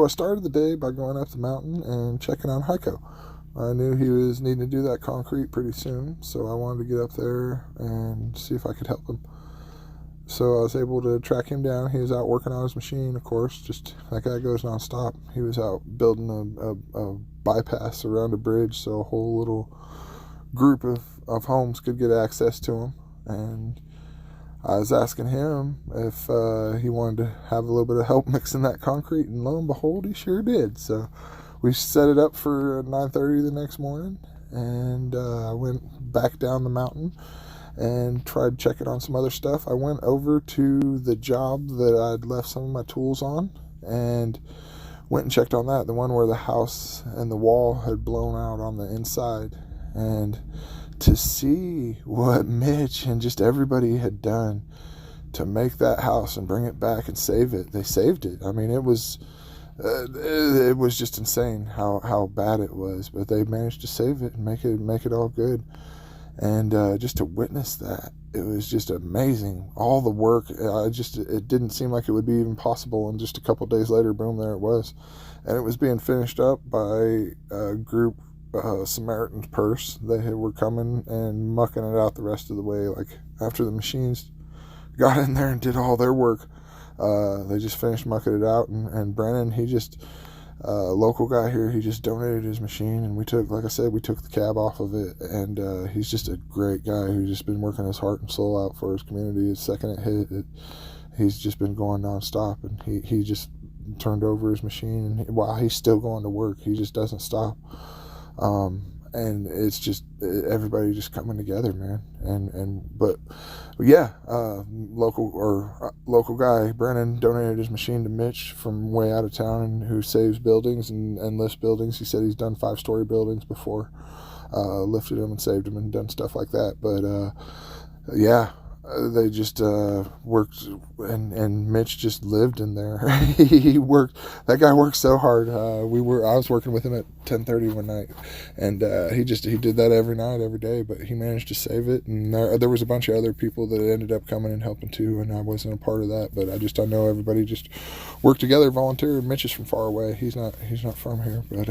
I started the day by going up the mountain and checking on Heiko. I knew he was needing to do that concrete pretty soon, so I wanted to get up there and see if I could help him. So I was able to track him down. He was out working on his machine, of course. Just that guy goes nonstop. He was out building a bypass around a bridge, so a whole little group of homes could get access to him. And I was asking him if he wanted to have a little bit of help mixing that concrete, and lo and behold, he sure did. So we set it up for 9:30 the next morning, and I went back down the mountain and tried checking on some other stuff. I went over to the job that I'd left some of my tools on and went and checked on that, the one where the house and the wall had blown out on the inside. And to see what Mitch and just everybody had done to make that house and bring it back and save it, they saved it. I mean, it was just insane how bad it was, but they managed to save it and make it all good. And just to witness that, it was just amazing. All the work, it didn't seem like it would be even possible. And just a couple days later, boom, there it was. And it was being finished up by a group, Samaritan's Purse. They were coming and mucking it out the rest of the way. Like after the machines got in there and did all their work, they just finished mucking it out. And Brennan, he just... local guy here, he just donated his machine, and we took the cab off of it, and he's just a great guy who's just been working his heart and soul out for his community. The second it hit, he's just been going nonstop, and he just turned over his machine, and while he's still going to work, he just doesn't stop. And it's just everybody just coming together, man. But yeah, local guy Brennan donated his machine to Mitch from way out of town, and who saves buildings and lifts buildings. He said he's done 5-story buildings before, lifted them and saved them and done stuff like that. But yeah. They just worked, and Mitch just lived in there. He worked. That guy worked so hard. I was working with him at 10:30 one night, and he did that every night, every day. But he managed to save it. And there was a bunch of other people that ended up coming and helping too, and I wasn't a part of that. But I know everybody just worked together, volunteered. Mitch is from far away. He's not from here, but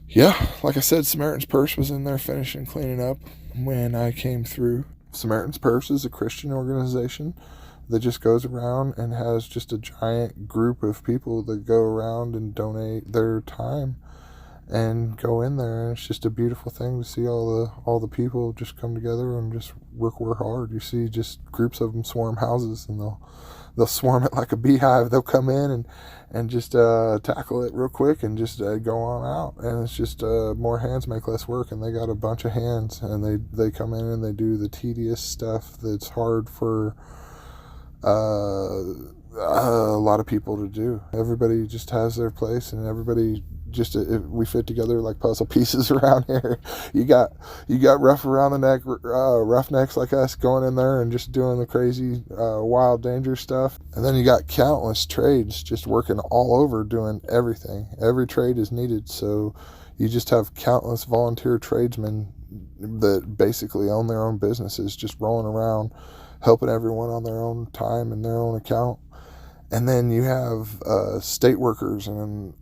yeah, like I said, Samaritan's Purse was in there finishing cleaning up when I came through. Samaritan's Purse is a Christian organization that just goes around and has just a giant group of people that go around and donate their time and go in there. And it's just a beautiful thing to see all the people just come together and just work hard. You see just groups of them swarm houses, and they'll swarm it like a beehive. They'll come in and just tackle it real quick and just go on out. And it's just more hands make less work, and they got a bunch of hands, and they come in and they do the tedious stuff that's hard for a lot of people to do. Everybody just has their place, and everybody just we fit together like puzzle pieces around here. You got rough around the neck, roughnecks like us going in there and just doing the crazy wild danger stuff, and then you got countless trades just working all over doing everything. Every trade is needed, so you just have countless volunteer tradesmen that basically own their own businesses, just rolling around helping everyone on their own time and their own account. And then you have state workers and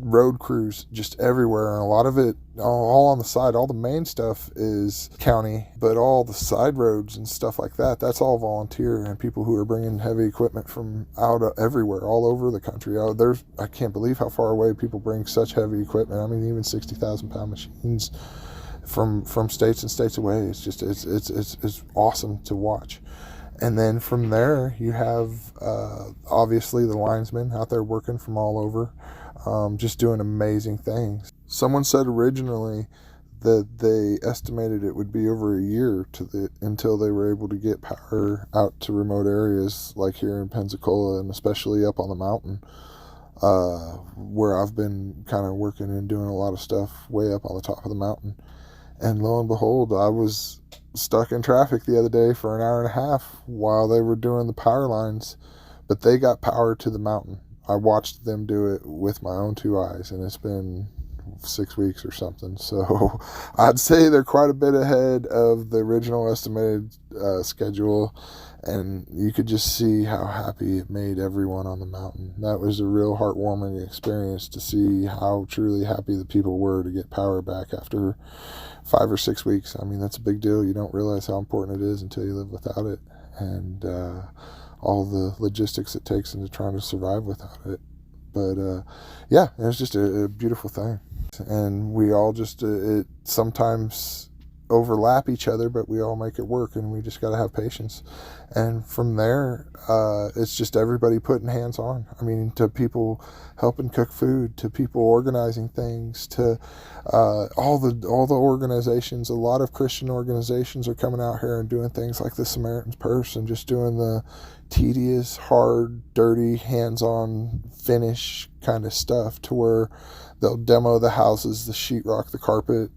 road crews just everywhere. And a lot of it, all on the side, all the main stuff is county, but all the side roads and stuff like that, that's all volunteer and people who are bringing heavy equipment from out everywhere, all over the country. I can't believe how far away people bring such heavy equipment. I mean, even 60,000-pound machines from states and states away. It's just, it's awesome to watch. And then from there, you have obviously the linesmen out there working from all over, just doing amazing things. Someone said originally that they estimated it would be over a year until they were able to get power out to remote areas like here in Pensacola, and especially up on the mountain, where I've been kind of working and doing a lot of stuff way up on the top of the mountain. And lo and behold, I was stuck in traffic the other day for an hour and a half while they were doing the power lines, but they got power to the mountain. I watched them do it with my own two eyes, and it's been 6 weeks or something. So I'd say they're quite a bit ahead of the original estimated schedule, and you could just see how happy it made everyone on the mountain. That was a real heartwarming experience to see how truly happy the people were to get power back after 5 or 6 weeks. I mean, that's a big deal. You don't realize how important it is until you live without it, and all the logistics it takes into trying to survive without it. But yeah, it was just a beautiful thing. And we all just, it sometimes overlap each other, but we all make it work, and we just got to have patience. And from there, it's just everybody putting hands on. I mean, to people helping cook food, to people organizing things, to all the organizations. A lot of Christian organizations are coming out here and doing things like the Samaritan's Purse, and just doing the tedious, hard, dirty, hands-on finish kind of stuff, to where they'll demo the houses, the sheetrock, the carpet,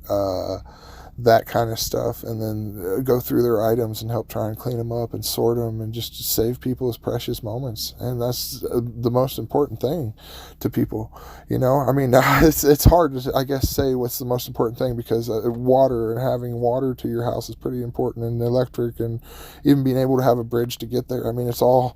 that kind of stuff, and then go through their items and help try and clean them up and sort them, and just save people's precious moments. And that's the most important thing to people, you know. I mean, it's hard to, I guess, say what's the most important thing, because water, and having water to your house is pretty important, and electric, and even being able to have a bridge to get there. I mean, it's all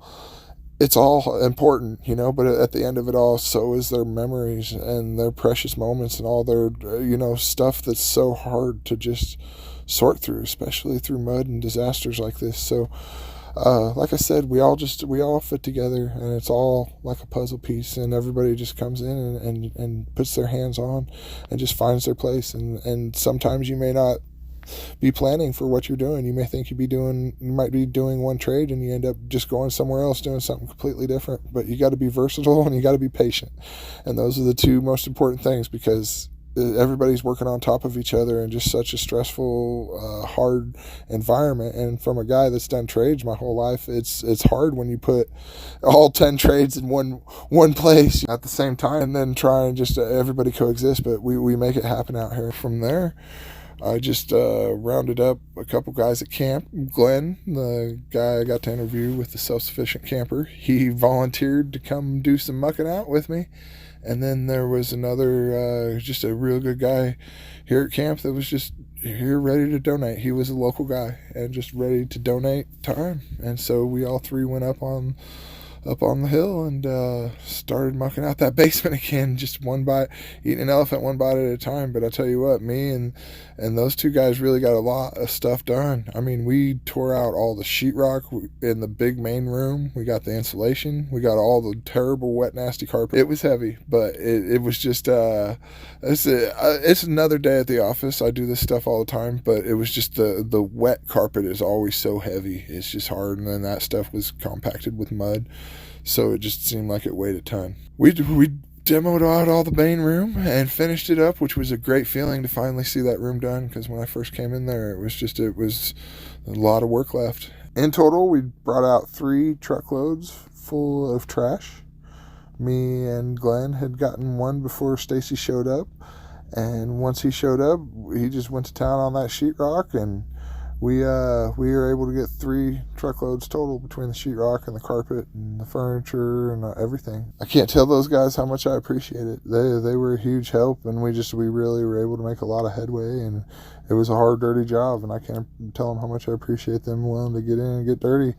important, you know, but at the end of it all, so is their memories and their precious moments, and all their, you know, stuff that's so hard to just sort through, especially through mud and disasters like this. So, like I said, we all fit together, and it's all like a puzzle piece, and everybody just comes in and puts their hands on and just finds their place. And sometimes you may not be planning for what you're doing. You may think you might be doing one trade, and you end up just going somewhere else doing something completely different. But you got to be versatile, and you got to be patient. And those are the two most important things, because everybody's working on top of each other in just such a stressful, hard environment. And from a guy that's done trades my whole life, it's hard when you put all 10 trades in one place at the same time, and then try and just everybody coexist. But we make it happen out here. From there, I just rounded up a couple guys at camp. Glenn, the guy I got to interview with the Self-Sufficient Camper, he volunteered to come do some mucking out with me. And then there was another, just a real good guy here at camp that was just here ready to donate. He was a local guy and just ready to donate time. And so we all three went up on the hill and started mucking out that basement again, just eating an elephant one bite at a time. But I tell you what, me and those two guys really got a lot of stuff done. I mean, we tore out all the sheetrock in the big main room. We got the insulation. We got all the terrible, wet, nasty carpet. It was heavy, but it was just, it's another day at the office. I do this stuff all the time, but it was just the wet carpet is always so heavy. It's just hard, and then that stuff was compacted with mud. So it just seemed like it weighed a ton. We demoed out all the main room and finished it up, which was a great feeling to finally see that room done, because when I first came in there, it was a lot of work left. In total, we brought out 3 truckloads full of trash. Me and Glenn had gotten one before Stacy showed up, and once he showed up, he just went to town on that sheetrock, and we were able to get 3 truckloads total between the sheetrock and the carpet and the furniture and everything. I can't tell those guys how much I appreciate it. They were a huge help, and we really were able to make a lot of headway, and it was a hard, dirty job, and I can't tell them how much I appreciate them willing to get in and get dirty.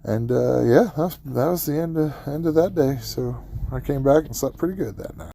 And yeah, that was the end of that day. So I came back and slept pretty good that night.